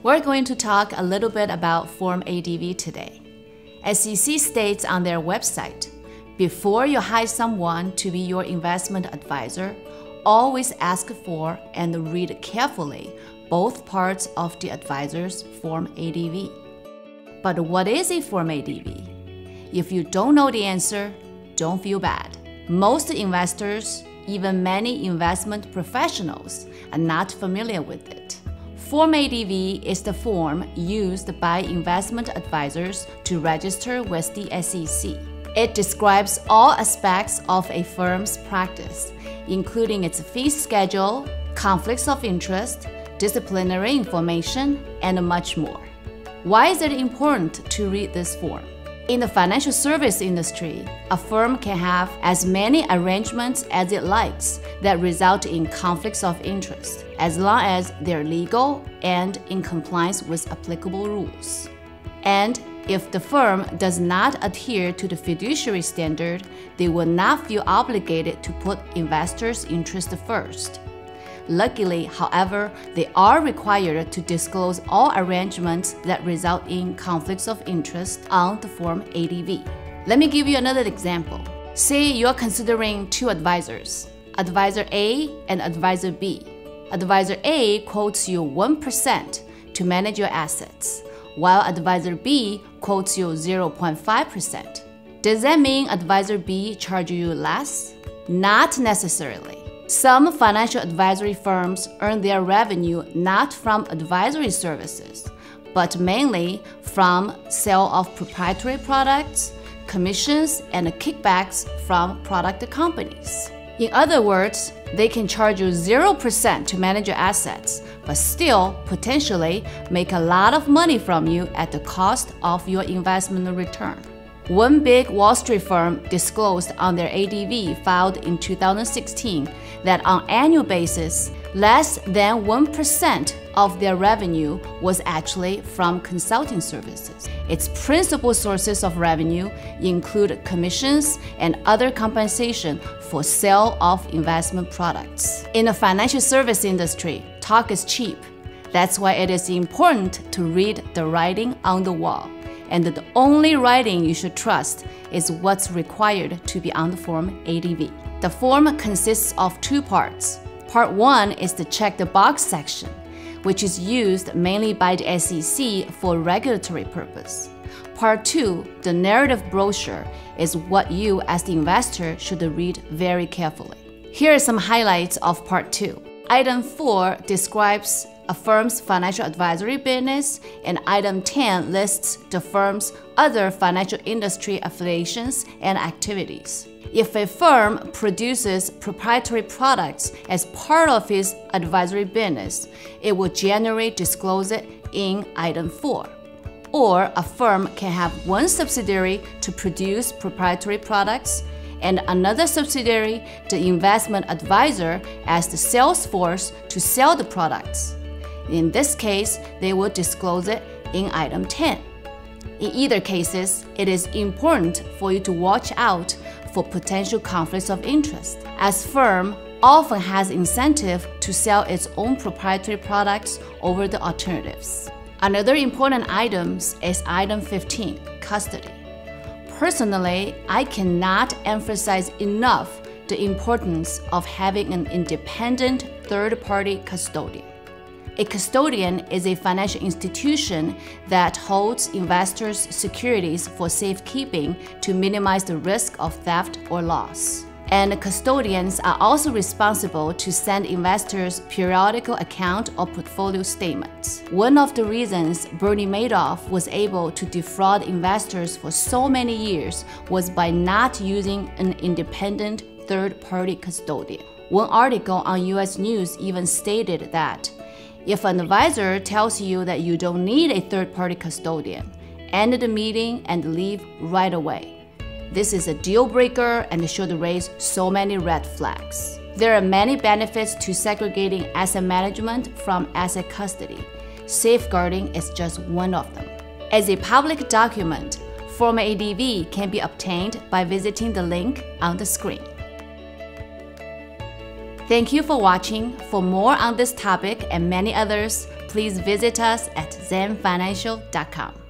We're going to talk a little bit about Form ADV today. SEC states on their website, before you hire someone to be your investment advisor, always ask for and read carefully both parts of the advisor's Form ADV. But what is a Form ADV? If you don't know the answer, don't feel bad. Most investors, even many investment professionals, are not familiar with it. Form ADV is the form used by investment advisors to register with the SEC. It describes all aspects of a firm's practice, including its fee schedule, conflicts of interest, disciplinary information, and much more. Why is it important to read this form? In the financial service industry, a firm can have as many arrangements as it likes that result in conflicts of interest, as long as they're legal and in compliance with applicable rules. And if the firm does not adhere to the fiduciary standard, they will not feel obligated to put investors' interest first. Luckily, however, they are required to disclose all arrangements that result in conflicts of interest on the Form ADV. Let me give you another example. Say you're considering two advisors, Advisor A and Advisor B. Advisor A quotes you 1% to manage your assets, while Advisor B quotes you 0.5%. Does that mean Advisor B charges you less? Not necessarily. Some financial advisory firms earn their revenue not from advisory services, but mainly from sale of proprietary products, commissions, and kickbacks from product companies. In other words, they can charge you 0% to manage your assets, but still potentially make a lot of money from you at the cost of your investment return. One big Wall Street firm disclosed on their ADV filed in 2016 that on an annual basis, less than 1% of their revenue was actually from consulting services. Its principal sources of revenue include commissions and other compensation for sale of investment products. In the financial service industry, talk is cheap. That's why it is important to read the writing on the wall. And the only writing you should trust is what's required to be on the Form ADV. The form consists of two parts. Part 1 is the check the box section, which is used mainly by the SEC for regulatory purpose. Part 2, the narrative brochure, is what you as the investor should read very carefully. Here are some highlights of Part 2. Item 4 describes a firm's financial advisory business, and Item 10 lists the firm's other financial industry affiliations and activities. If a firm produces proprietary products as part of its advisory business, it will generally disclose it in Item 4. Or a firm can have one subsidiary to produce proprietary products and another subsidiary, the investment advisor, as the sales force to sell the products. In this case, they will disclose it in Item 10. In either cases, it is important for you to watch out for potential conflicts of interest, as firm often has incentive to sell its own proprietary products over the alternatives. Another important item is Item 15, custody. Personally, I cannot emphasize enough the importance of having an independent third-party custodian. A custodian is a financial institution that holds investors' securities for safekeeping to minimize the risk of theft or loss. And custodians are also responsible to send investors periodical account or portfolio statements. One of the reasons Bernie Madoff was able to defraud investors for so many years was by not using an independent third-party custodian. One article on US News even stated that if an advisor tells you that you don't need a third-party custodian, end the meeting and leave right away. This is a deal breaker and should raise so many red flags. There are many benefits to segregating asset management from asset custody. Safeguarding is just one of them. As a public document, Form ADV can be obtained by visiting the link on the screen. Thank you for watching. For more on this topic and many others, please visit us at zenfinancial.com.